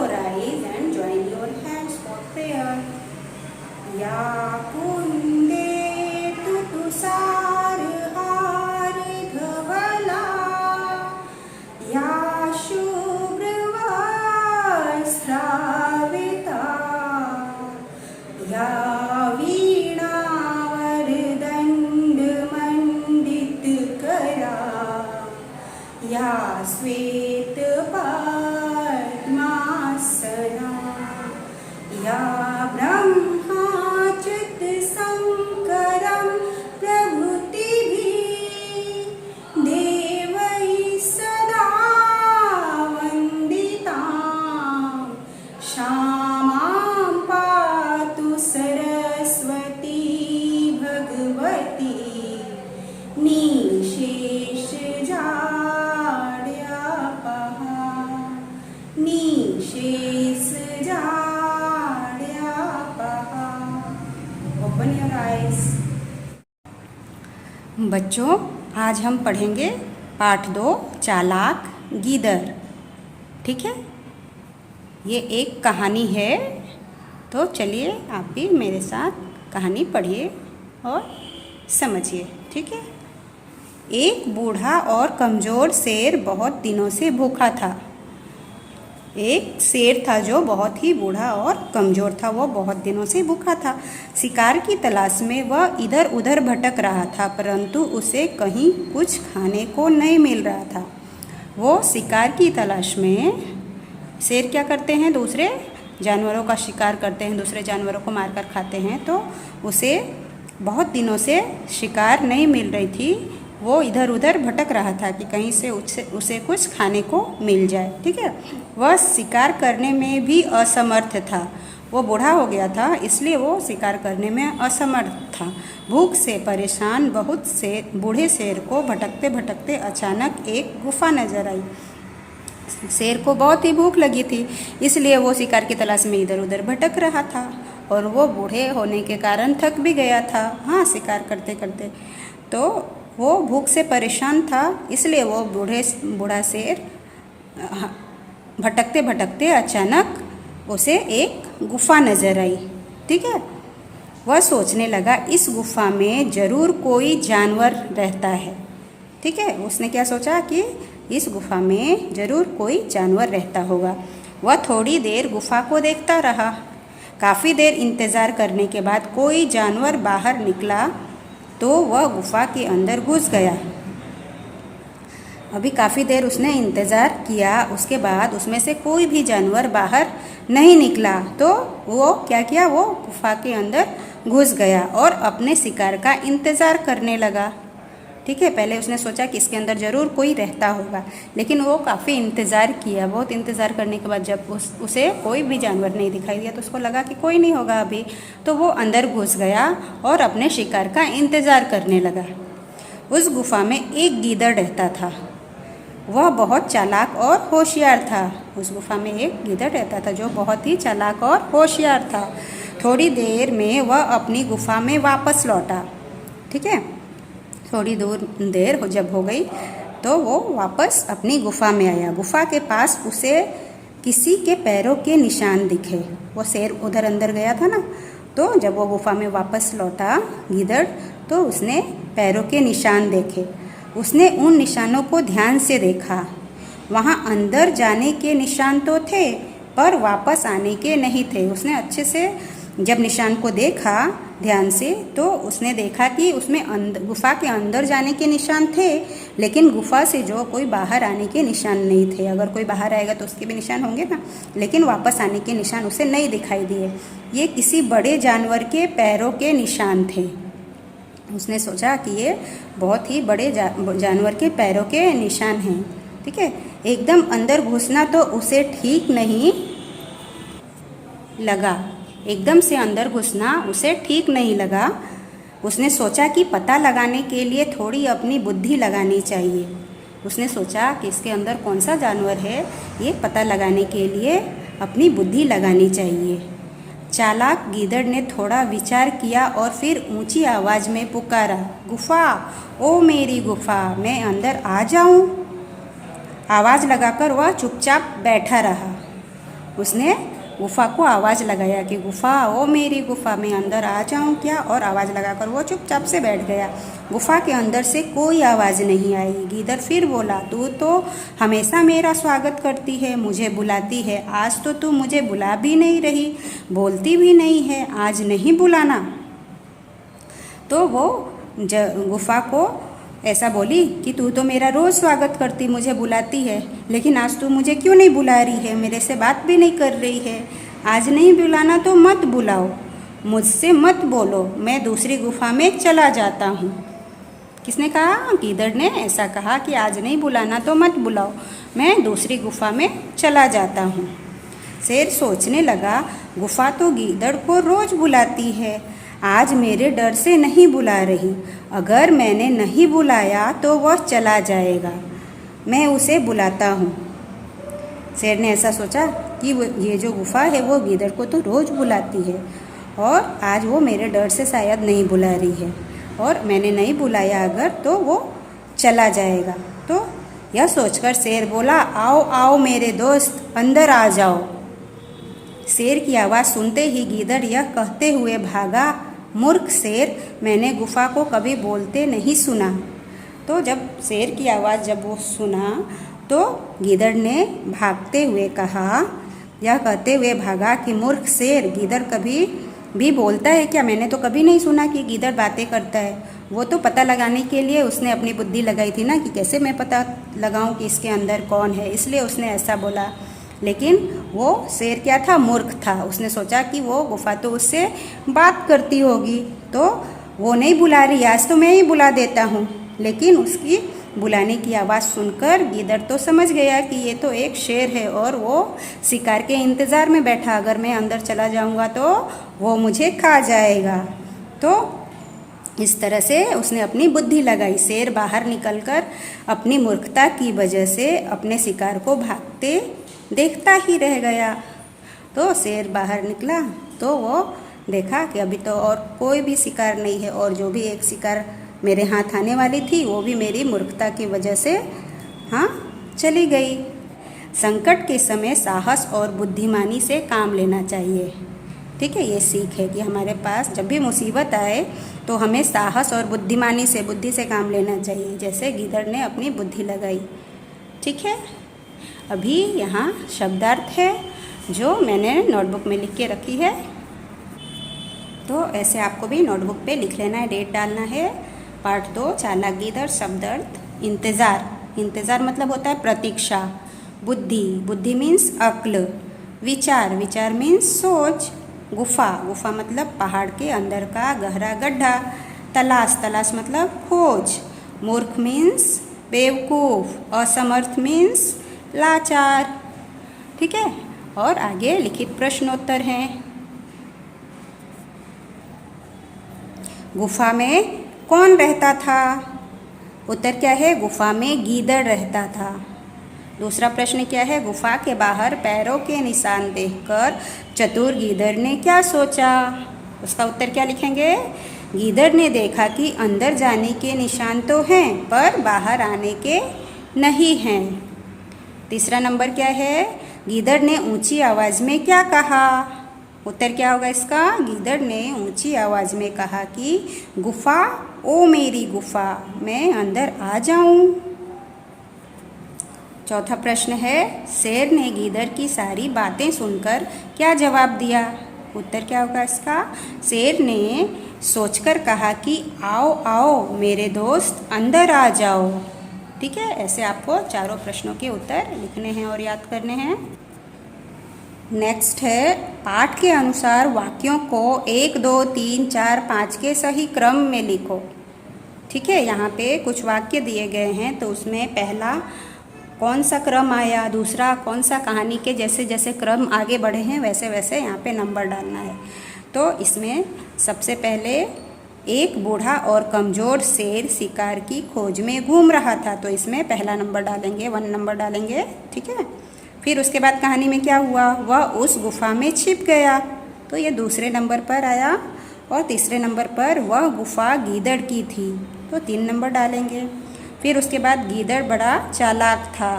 your eyes and join your hands for prayer. या कुंदे तुषार हार धवला या शुभ्रवस्त्रावृता या वीणावरदण्डमण्डितकरा या श्वेतपद्मासना या ब्रह्माच्युतशङ्करं प्रभृतिभिः देवैः सदा वन्दितां क्षमां पातु सरस्वती भगवती निःशेषजाड्यापहा निःशेषजाड्यापहा। Open your eyes. बच्चों, आज हम पढ़ेंगे पाठ 2 चालाक गीदड़। ठीक है, ये एक कहानी है, तो चलिए आप भी मेरे साथ कहानी पढ़िए और समझिए। ठीक है। एक बूढ़ा और कमज़ोर शेर बहुत दिनों से भूखा था। एक शेर था जो बहुत ही बूढ़ा और कमज़ोर था। वो बहुत दिनों से भूखा था। शिकार की तलाश में वह इधर उधर भटक रहा था, परंतु उसे कहीं कुछ खाने को नहीं मिल रहा था। वो शिकार की तलाश में, शेर क्या करते हैं, दूसरे जानवरों का शिकार करते हैं, दूसरे जानवरों को मारकर खाते हैं। तो उसे बहुत दिनों से शिकार नहीं मिल रही थी। वो इधर उधर भटक रहा था कि कहीं से उसे कुछ खाने को मिल जाए। ठीक है। वह शिकार करने में भी असमर्थ था। वो बूढ़ा हो गया था, इसलिए वो शिकार करने में असमर्थ था। भूख से परेशान बहुत से बूढ़े शेर को भटकते भटकते अचानक एक गुफा नजर आई। शेर को बहुत ही भूख लगी थी, इसलिए वो शिकार की तलाश में इधर उधर भटक रहा था और वो बूढ़े होने के कारण थक भी गया था। हाँ, शिकार करते करते तो वो भूख से परेशान था, इसलिए वो बूढ़ा शेर भटकते भटकते अचानक उसे एक गुफा नज़र आई। ठीक है। वह सोचने लगा इस गुफा में ज़रूर कोई जानवर रहता है। ठीक है। उसने क्या सोचा कि इस गुफा में ज़रूर कोई जानवर रहता होगा। वह थोड़ी देर गुफा को देखता रहा। काफ़ी देर इंतज़ार करने के बाद कोई जानवर बाहर निकला तो वह गुफा के अंदर घुस गया। अभी काफ़ी देर उसने इंतज़ार किया, उसके बाद उसमें से कोई भी जानवर बाहर नहीं निकला तो वो क्या किया, वो गुफा के अंदर घुस गया और अपने शिकार का इंतज़ार करने लगा। ठीक है। पहले उसने सोचा कि इसके अंदर ज़रूर कोई रहता होगा, लेकिन वो काफ़ी इंतज़ार किया। बहुत इंतज़ार करने के बाद जब उसे कोई भी जानवर नहीं दिखाई दिया तो उसको लगा कि कोई नहीं होगा अभी, तो वो अंदर घुस गया और अपने शिकार का इंतज़ार करने लगा। उस गुफा में एक गीदड़ रहता था। वह बहुत चालाक और होशियार था। उस गुफा में एक गीदड़ रहता था जो बहुत ही चालाक और होशियार था। थोड़ी देर में वह अपनी गुफा में वापस लौटा। ठीक है। थोड़ी देर जब हो गई तो वो वापस अपनी गुफा में आया। गुफा के पास उसे किसी के पैरों के निशान दिखे। वो शेर उधर अंदर गया था ना, तो जब वो गुफा में वापस लौटा गीदड़, तो उसने पैरों के निशान देखे। उसने उन निशानों को ध्यान से देखा। वहाँ अंदर जाने के निशान तो थे, पर वापस आने के नहीं थे। उसने अच्छे से जब निशान को देखा ध्यान से, तो उसने देखा कि उसमें गुफा के अंदर जाने के निशान थे, लेकिन गुफा से जो कोई बाहर आने के निशान नहीं थे। अगर कोई बाहर आएगा तो उसके भी निशान होंगे ना, लेकिन वापस आने के निशान उसे नहीं दिखाई दिए। ये किसी बड़े जानवर के पैरों के निशान थे। उसने सोचा कि ये बहुत ही बड़े जानवर के पैरों के निशान हैं। ठीक है। एकदम अंदर घुसना तो उसे ठीक नहीं लगा। एकदम से अंदर घुसना उसे ठीक नहीं लगा। उसने सोचा कि पता लगाने के लिए थोड़ी अपनी बुद्धि लगानी चाहिए। उसने सोचा कि इसके अंदर कौन सा जानवर है, ये पता लगाने के लिए अपनी बुद्धि लगानी चाहिए। चालाक गीदड़ ने थोड़ा विचार किया और फिर ऊंची आवाज़ में पुकारा, गुफा, ओ मेरी गुफा, मैं अंदर आ जाऊं? आवाज़ लगाकर वह चुपचाप बैठा रहा। उसने गुफा को आवाज़ लगाया कि गुफा, ओ मेरी गुफा, मैं अंदर आ जाऊं क्या? और आवाज़ लगाकर वो चुपचाप से बैठ गया। गुफा के अंदर से कोई आवाज़ नहीं आई। गीदड़ फिर बोला, तू तो हमेशा मेरा स्वागत करती है, मुझे बुलाती है, आज तो तू मुझे बुला भी नहीं रही, बोलती भी नहीं है, आज नहीं बुलाना? तो वो गुफा को ऐसा बोली कि तू तो मेरा रोज़ स्वागत करती, मुझे बुलाती है, लेकिन आज तू मुझे क्यों नहीं बुला रही है, मेरे से बात भी नहीं कर रही है। आज नहीं बुलाना तो मत बुलाओ, मुझसे मत बोलो, मैं दूसरी गुफा में चला जाता हूँ। किसने कहा? गीदड़ ने ऐसा कहा कि आज नहीं बुलाना तो मत बुलाओ, मैं दूसरी गुफा में चला जाता हूँ। शेर सोचने लगा, गुफा तो गीदड़ को रोज़ बुलाती है, आज मेरे डर से नहीं बुला रही, अगर मैंने नहीं बुलाया तो वह चला जाएगा, मैं उसे बुलाता हूँ। शेर ने ऐसा सोचा कि ये जो गुफा है वो गीदड़ को तो रोज़ बुलाती है और आज वो मेरे डर से शायद नहीं बुला रही है, और मैंने नहीं बुलाया अगर तो वो चला जाएगा। तो यह सोचकर शेर बोला, आओ आओ मेरे दोस्त, अंदर आ जाओ। शेर की आवाज़ सुनते ही गीदड़ यह कहते हुए भागा, मूर्ख शेर, मैंने गुफा को कभी बोलते नहीं सुना। तो जब शेर की आवाज़ जब वो सुना तो गीदड़ ने भागते हुए कहा, यह कहते हुए भागा कि मूर्ख शेर, गीदड़ कभी भी बोलता है क्या? मैंने तो कभी नहीं सुना कि गीदड़ बातें करता है। वो तो पता लगाने के लिए उसने अपनी बुद्धि लगाई थी ना कि कैसे मैं पता लगाऊं कि इसके अंदर कौन है, इसलिए उसने ऐसा बोला। लेकिन वो शेर क्या था? मूर्ख था। उसने सोचा कि वो गुफा तो उससे बात करती होगी, तो वो नहीं बुला रही, आज तो मैं ही बुला देता हूँ। लेकिन उसकी बुलाने की आवाज़ सुनकर गीदड़ तो समझ गया कि ये तो एक शेर है और वो शिकार के इंतज़ार में बैठा, अगर मैं अंदर चला जाऊँगा तो वो मुझे खा जाएगा। तो इस तरह से उसने अपनी बुद्धि लगाई। शेर बाहर निकलकर अपनी मूर्खता की वजह से अपने शिकार को भागते देखता ही रह गया। तो शेर बाहर निकला तो वो देखा कि अभी तो और कोई भी शिकार नहीं है, और जो भी एक शिकार मेरे हाथ आने वाली थी वो भी मेरी मूर्खता की वजह से चली गई। संकट के समय साहस और बुद्धिमानी से काम लेना चाहिए। ठीक है, ये सीख है कि हमारे पास जब भी मुसीबत आए तो हमें साहस और बुद्धि से काम लेना चाहिए, जैसे गीदड़ ने अपनी बुद्धि लगाई। ठीक है, अभी यहाँ शब्दार्थ है जो मैंने नोटबुक में लिख के रखी है। तो ऐसे आपको भी नोटबुक पे लिख लेना है, डेट डालना है। पार्ट 2, चालाक गीदड़। शब्दार्थ इंतज़ार। इंतज़ार मतलब होता है प्रतीक्षा। बुद्धि, बुद्धि मीन्स अक्ल। विचार, विचार मीन्स सोच। गुफा, गुफा मतलब पहाड़ के अंदर का गहरा गड्ढा। तलाश, तलाश मतलब खोज। मूर्ख मीन्स बेवकूफ़। असमर्थ मीन्स लाचार। ठीक है, और आगे लिखित प्रश्नोत्तर हैं। गुफा में कौन रहता था? उत्तर क्या है? गुफा में गीदड़ रहता था। दूसरा प्रश्न क्या है? गुफा के बाहर पैरों के निशान देखकर चतुर गीदड़ ने क्या सोचा? उसका उत्तर क्या लिखेंगे? गीदड़ ने देखा कि अंदर जाने के निशान तो हैं पर बाहर आने के नहीं हैं। तीसरा नंबर क्या है? गीदड़ ने ऊंची आवाज़ में क्या कहा? उत्तर क्या होगा इसका? गीदड़ ने ऊंची आवाज़ में कहा कि गुफा, ओ मेरी गुफा, मैं अंदर आ जाऊं। चौथा प्रश्न है, शेर ने गीदड़ की सारी बातें सुनकर क्या जवाब दिया? उत्तर क्या होगा इसका? शेर ने सोचकर कहा कि आओ आओ मेरे दोस्त, अंदर आ जाओ। ठीक है, ऐसे आपको चारों प्रश्नों के उत्तर लिखने हैं और याद करने हैं। नेक्स्ट है, पाठ के अनुसार वाक्यों को 1, 2, 3, 4, 5 के सही क्रम में लिखो। ठीक है, यहाँ पे कुछ वाक्य दिए गए हैं, तो उसमें पहला कौन सा क्रम आया, दूसरा कौन सा कहानी के जैसे जैसे क्रम आगे बढ़े हैं वैसे वैसे यहाँ पे नंबर डालना है। तो इसमें सबसे पहले एक बूढ़ा और कमज़ोर शेर शिकार की खोज में घूम रहा था, तो इसमें पहला नंबर डालेंगे, 1 नंबर डालेंगे। ठीक है, फिर उसके बाद कहानी में क्या हुआ? वह उस गुफा में छिप गया, तो ये दूसरे नंबर पर आया। और तीसरे नंबर पर वह गुफा गीदड़ की थी, तो 3 नंबर डालेंगे। फिर उसके बाद गीदड़ बड़ा चालाक था,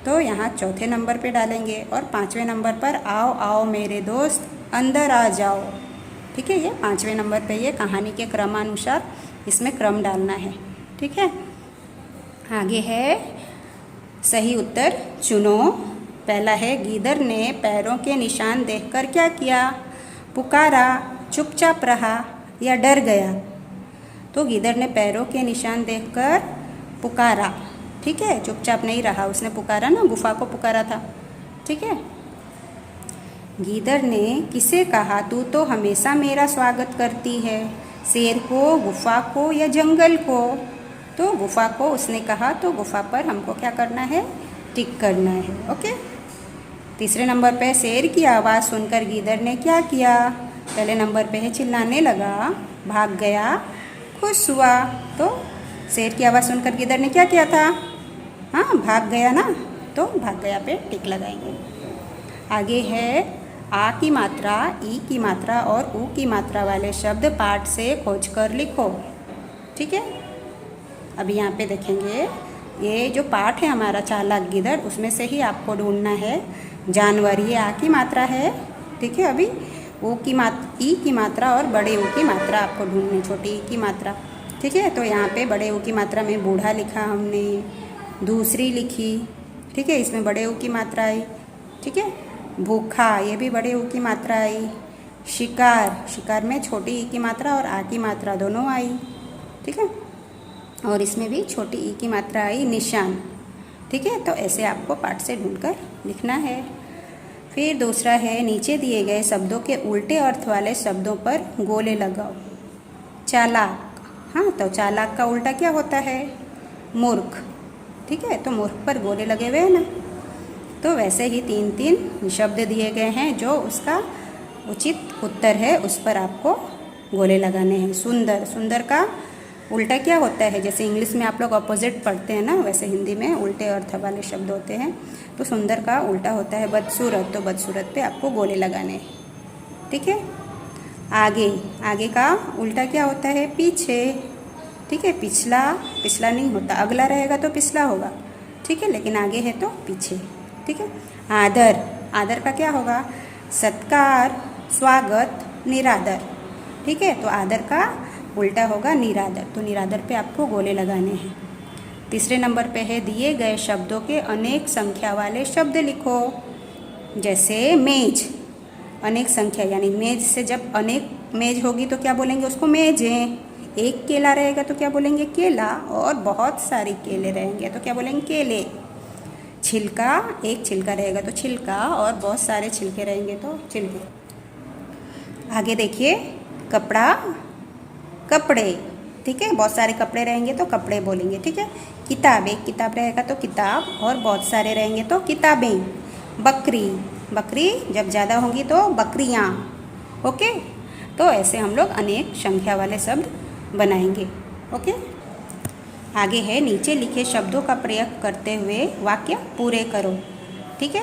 तो यहाँ चौथे नंबर पे डालेंगे और पाँचवें नंबर पर आओ आओ मेरे दोस्त अंदर आ जाओ। ठीक है, ये पाँचवें नंबर पे ये कहानी के क्रमानुसार इसमें क्रम डालना है। ठीक है, आगे है सही उत्तर चुनो। पहला है गीदड़ ने पैरों के निशान देखकर क्या किया? पुकारा, चुपचाप रहा या डर गया? तो गीदड़ ने पैरों के निशान देखकर पुकारा। ठीक है, चुपचाप नहीं रहा, उसने पुकारा ना, गुफा को पुकारा था। ठीक है, गीदड़ ने किसे कहा तू तो हमेशा मेरा स्वागत करती है? शेर को, गुफा को या जंगल को? तो गुफा को उसने कहा, तो गुफा पर हमको क्या करना है? टिक करना है। ओके, तीसरे नंबर पे शेर की आवाज़ सुनकर गीदड़ ने क्या किया? पहले नंबर पे है चिल्लाने लगा, भाग गया, खुश हुआ। तो शेर की आवाज़ सुनकर गीदड़ ने क्या किया था? हाँ, भाग गया ना, तो भाग गया पे टिक लगाएंगे। आगे है आ की मात्रा, ई की मात्रा और ऊ की मात्रा वाले शब्द पाठ से खोजकर लिखो। ठीक है, अभी यहाँ पे देखेंगे ये जो पाठ है हमारा चालाक गीदड़, उसमें से ही आपको ढूंढना है जानवर। ये आ की मात्रा है। ठीक है, अभी ओ की ई की मात्रा और बड़े ऊ की मात्रा आपको ढूंढनी, छोटी ई की मात्रा। ठीक है, तो यहाँ पे बड़े ऊ की मात्रा में बूढ़ा लिखा हमने, दूसरी लिखी। ठीक है, इसमें बड़े ऊ की मात्रा आई। ठीक है, भूखा, ये भी बड़े ऊ की मात्रा आई। शिकार, शिकार में छोटी ई की मात्रा और आ की मात्रा दोनों आई। ठीक है, और इसमें भी छोटी ई की मात्रा आई। निशान। ठीक है, तो ऐसे आपको पाठ से ढूंढकर लिखना है। फिर दूसरा है नीचे दिए गए शब्दों के उल्टे अर्थ वाले शब्दों पर गोले लगाओ। चालाक, हाँ, तो चालाक का उल्टा क्या होता है? मूर्ख। ठीक है, तो मूर्ख पर गोले लगे हुए हैं ना, तो वैसे ही तीन तीन शब्द दिए गए हैं, जो उसका उचित उत्तर है उस पर आपको गोले लगाने हैं। सुंदर, सुंदर का उल्टा क्या होता है? जैसे इंग्लिश में आप लोग अपोजिट पढ़ते हैं ना, वैसे हिंदी में उल्टे अर्थ वाले शब्द होते हैं। तो सुंदर का उल्टा होता है बदसूरत, तो बदसूरत पे आपको गोले लगाने हैं। ठीक है, आगे, आगे का उल्टा क्या होता है? पीछे। ठीक है, पिछला, पिछला नहीं होता, अगला रहेगा तो पिछला होगा। ठीक है, लेकिन आगे है तो पीछे। ठीक है, आदर, आदर का क्या होगा? सत्कार, स्वागत, निरादर। ठीक है, तो आदर का उल्टा होगा निरादर, तो निरादर पे आपको गोले लगाने हैं। तीसरे नंबर पे है दिए गए शब्दों के अनेक संख्या वाले शब्द लिखो। जैसे मेज, अनेक संख्या, यानी मेज से जब अनेक मेज होगी तो क्या बोलेंगे उसको? मेजें। एक केला रहेगा तो क्या बोलेंगे? केला। और बहुत सारे केले रहेंगे तो क्या बोलेंगे? केले। छिलका, एक छिलका रहेगा तो छिलका, और बहुत सारे छिलके रहेंगे तो छिलके। आगे देखिए, कपड़ा, कपड़े। ठीक है, बहुत सारे कपड़े रहेंगे तो कपड़े बोलेंगे। ठीक है, किताब, एक किताब रहेगा तो किताब, और बहुत सारे रहेंगे तो किताबें। बकरी, बकरी जब ज़्यादा होंगी तो बकरियाँ। ओके, तो ऐसे हम लोग अनेक संख्या वाले शब्द बनाएंगे। ओके, आगे है नीचे लिखे शब्दों का प्रयोग करते हुए वाक्य पूरे करो। ठीक है,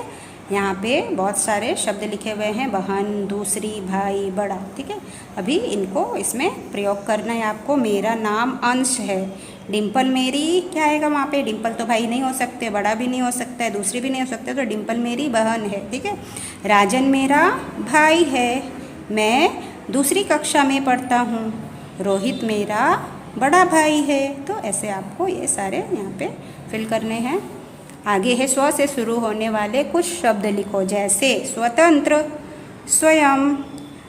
यहाँ पे बहुत सारे शब्द लिखे हुए हैं, बहन, दूसरी, भाई, बड़ा। ठीक है, अभी इनको इसमें प्रयोग करना है आपको। मेरा नाम अंश है। डिम्पल मेरी, क्या आएगा वहाँ पे? डिम्पल तो भाई नहीं हो सकते, बड़ा भी नहीं हो सकता है, दूसरी भी नहीं हो सकते, तो डिम्पल मेरी बहन है। ठीक है, राजन मेरा भाई है, मैं दूसरी कक्षा में पढ़ता हूँ। रोहित मेरा बड़ा भाई है। तो ऐसे आपको ये सारे यहाँ पे फिल करने हैं। आगे है स्व से शुरू होने वाले कुछ शब्द लिखो। जैसे स्वतंत्र, स्वयं,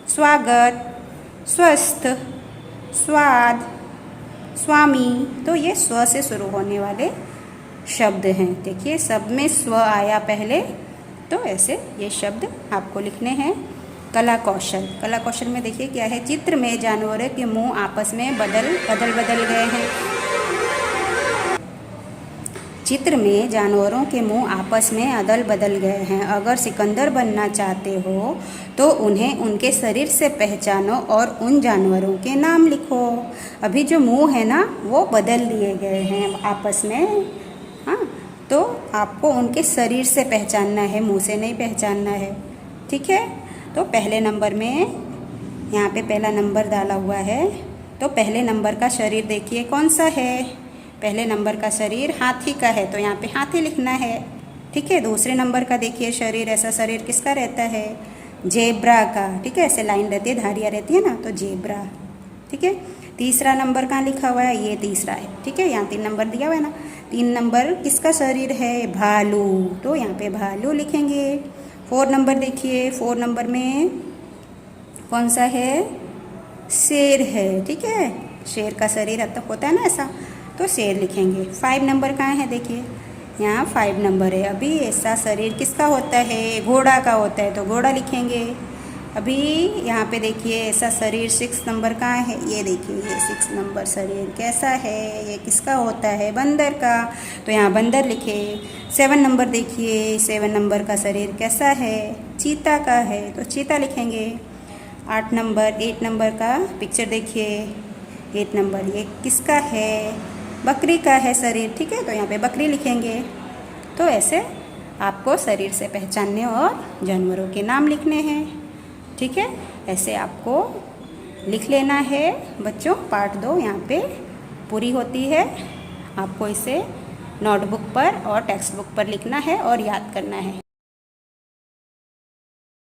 स्वागत, स्वस्थ, स्वाद, स्वामी। तो ये स्व से शुरू होने वाले शब्द हैं। देखिए, सब में स्व आया पहले, तो ऐसे ये शब्द आपको लिखने हैं। कला कौशल, कला कौशल में देखिए क्या है? चित्र में जानवरों के मुंह आपस में बदल गए हैं। चित्र में जानवरों के मुंह आपस में अदल बदल गए हैं। अगर सिकंदर बनना चाहते हो तो उन्हें उनके शरीर से पहचानो और उन जानवरों के नाम लिखो। अभी जो मुंह है ना, वो बदल दिए गए हैं आपस में। हाँ, तो आपको उनके शरीर से पहचानना है, मुंह से नहीं पहचानना है। ठीक है, तो पहले नंबर में यहाँ पे पहला नंबर डाला हुआ है, तो पहले नंबर का शरीर देखिए कौन सा है? पहले नंबर का शरीर हाथी का है, तो यहाँ पे हाथी लिखना है। ठीक है। दूसरे नंबर का देखिए शरीर, ऐसा शरीर किसका रहता है? जेब्रा का। ठीक है, ऐसे लाइन रहती है, धारियाँ रहती है ना, तो जेब्रा। ठीक है। तीसरा नंबर कहाँ लिखा हुआ है? ये तीसरा है। ठीक है, यहाँ 3 नंबर दिया हुआ है ना। 3 नंबर किसका शरीर है? भालू, तो यहाँ पे भालू लिखेंगे। 4 नंबर देखिए, 4 नंबर में कौन सा है? शेर है। ठीक है, शेर का शरीर अब तक होता है ना ऐसा, तो शेर लिखेंगे। 5 नंबर कहाँ है? देखिए यहाँ 5 नंबर है। अभी ऐसा शरीर किसका होता है? घोड़ा का होता है, तो घोड़ा लिखेंगे। अभी यहाँ पे देखिए ऐसा शरीर 6 नंबर कहाँ है? ये देखिए, ये 6 नंबर शरीर कैसा है? ये किसका होता है? बंदर का, तो यहाँ बंदर लिखे। 7 नंबर देखिए, 7 नंबर का शरीर कैसा है? चीता का है, तो चीता लिखेंगे। 8 नंबर का पिक्चर देखिए, 8 नंबर ये किसका है? बकरी का है शरीर। ठीक है, तो यहाँ पे बकरी लिखेंगे। तो ऐसे आपको शरीर से पहचानने और जानवरों के नाम लिखने हैं। ठीक है, ऐसे आपको लिख लेना है बच्चों। पार्ट 2 यहाँ पे पूरी होती है। आपको इसे नोटबुक पर और टेक्स्ट बुक पर लिखना है और याद करना है।